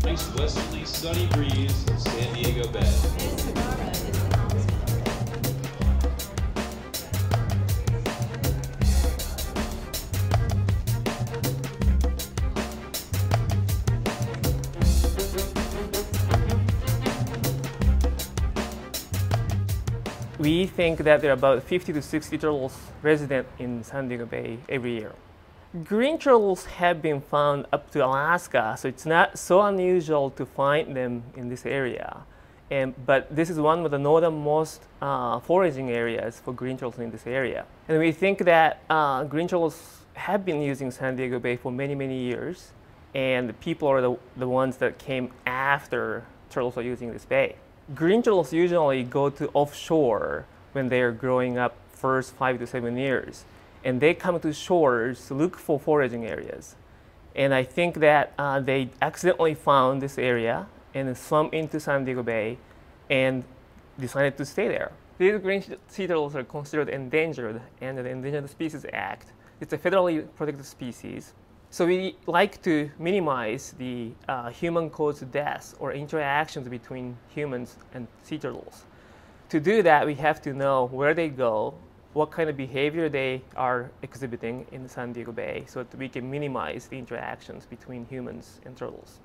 Nice westerly sunny breeze of San Diego Bay. We think that there are about 50 to 60 turtles resident in San Diego Bay every year. Green turtles have been found up to Alaska, so it's not so unusual to find them in this area. But this is one of the northernmost foraging areas for green turtles in this area. And we think that green turtles have been using San Diego Bay for many, many years, and people are the ones that came after turtles are using this bay. Green turtles usually go to offshore when they are growing up first 5 to 7 years. And they come to shores to look for foraging areas. And I think that they accidentally found this area and swam into San Diego Bay and decided to stay there. These green sea turtles are considered endangered under the Endangered Species Act. It's a federally protected species. So we like to minimize the human-caused deaths or interactions between humans and sea turtles. To do that, we have to know where they go, what kind of behavior they are exhibiting in the San Diego Bay so that we can minimize the interactions between humans and turtles.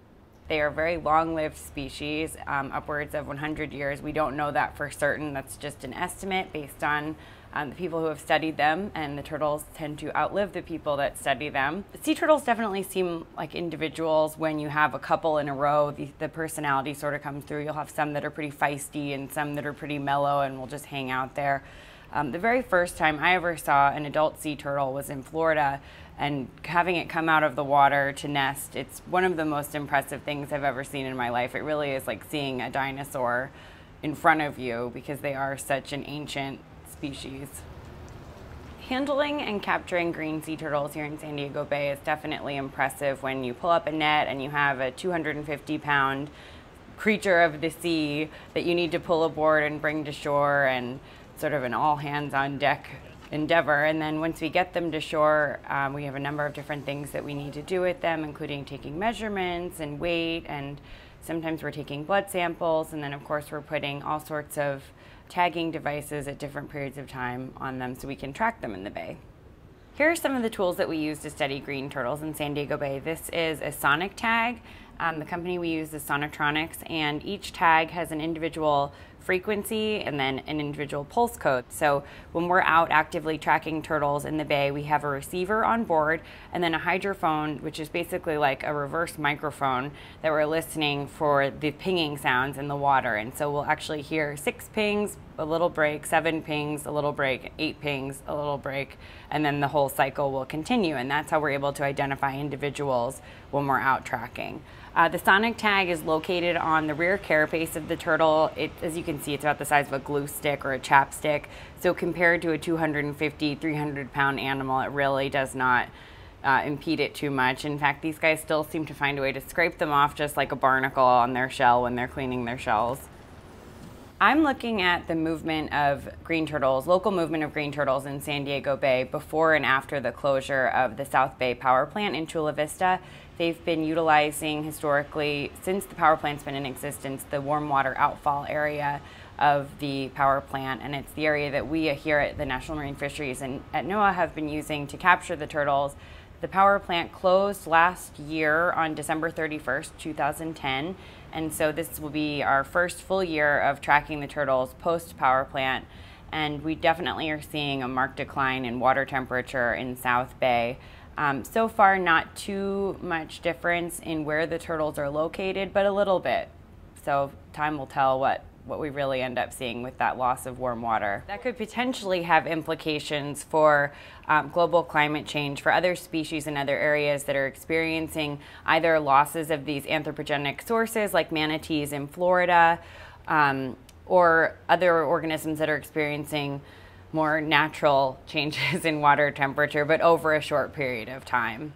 They are very long-lived species, upwards of 100 years. We don't know that for certain. That's just an estimate based on the people who have studied them, and the turtles tend to outlive the people that study them. The sea turtles definitely seem like individuals. When you have a couple in a row, the personality sort of comes through. You'll have some that are pretty feisty and some that are pretty mellow and will just hang out there. The very first time I ever saw an adult sea turtle was in Florida, and having it come out of the water to nest, it's one of the most impressive things I've ever seen in my life. It really is like seeing a dinosaur in front of you because they are such an ancient species. Handling and capturing green sea turtles here in San Diego Bay is definitely impressive when you pull up a net and you have a 250-pound creature of the sea that you need to pull aboard and bring to shore, and sort of an all-hands-on-deck endeavor. And then once we get them to shore, we have a number of different things that we need to do with them, including taking measurements and weight, and sometimes we're taking blood samples, and then of course we're putting all sorts of tagging devices at different periods of time on them so we can track them in the bay. Here are some of the tools that we use to study green turtles in San Diego Bay. This is a sonic tag. The company we use is Sonotronics, and each tag has an individual frequency and then an individual pulse code. So when we're out actively tracking turtles in the bay, we have a receiver on board and then a hydrophone, which is basically like a reverse microphone that we're listening for the pinging sounds in the water. And so we'll actually hear 6 pings, a little break, 7 pings, a little break, 8 pings, a little break, and then the whole cycle will continue. And that's how we're able to identify individuals when we're out tracking. The sonic tag is located on the rear carapace of the turtle. As you can see, it's about the size of a glue stick or a chapstick. So compared to a 250, 300-pound animal, it really does not impede it too much. In fact, these guys still seem to find a way to scrape them off just like a barnacle on their shell when they're cleaning their shells. I'm looking at the movement of green turtles, local movement of green turtles in San Diego Bay before and after the closure of the South Bay power plant in Chula Vista. They've been utilizing historically, since the power plant's been in existence, the warm water outfall area of the power plant, and it's the area that we here at the National Marine Fisheries and at NOAA have been using to capture the turtles. The power plant closed last year on December 31st, 2010, and so this will be our first full year of tracking the turtles post-power plant, and we definitely are seeing a marked decline in water temperature in South Bay. So far, not too much difference in where the turtles are located, but a little bit. So time will tell what we really end up seeing with that loss of warm water. That could potentially have implications for global climate change for other species in other areas that are experiencing either losses of these anthropogenic sources like manatees in Florida, or other organisms that are experiencing more natural changes in water temperature, but over a short period of time.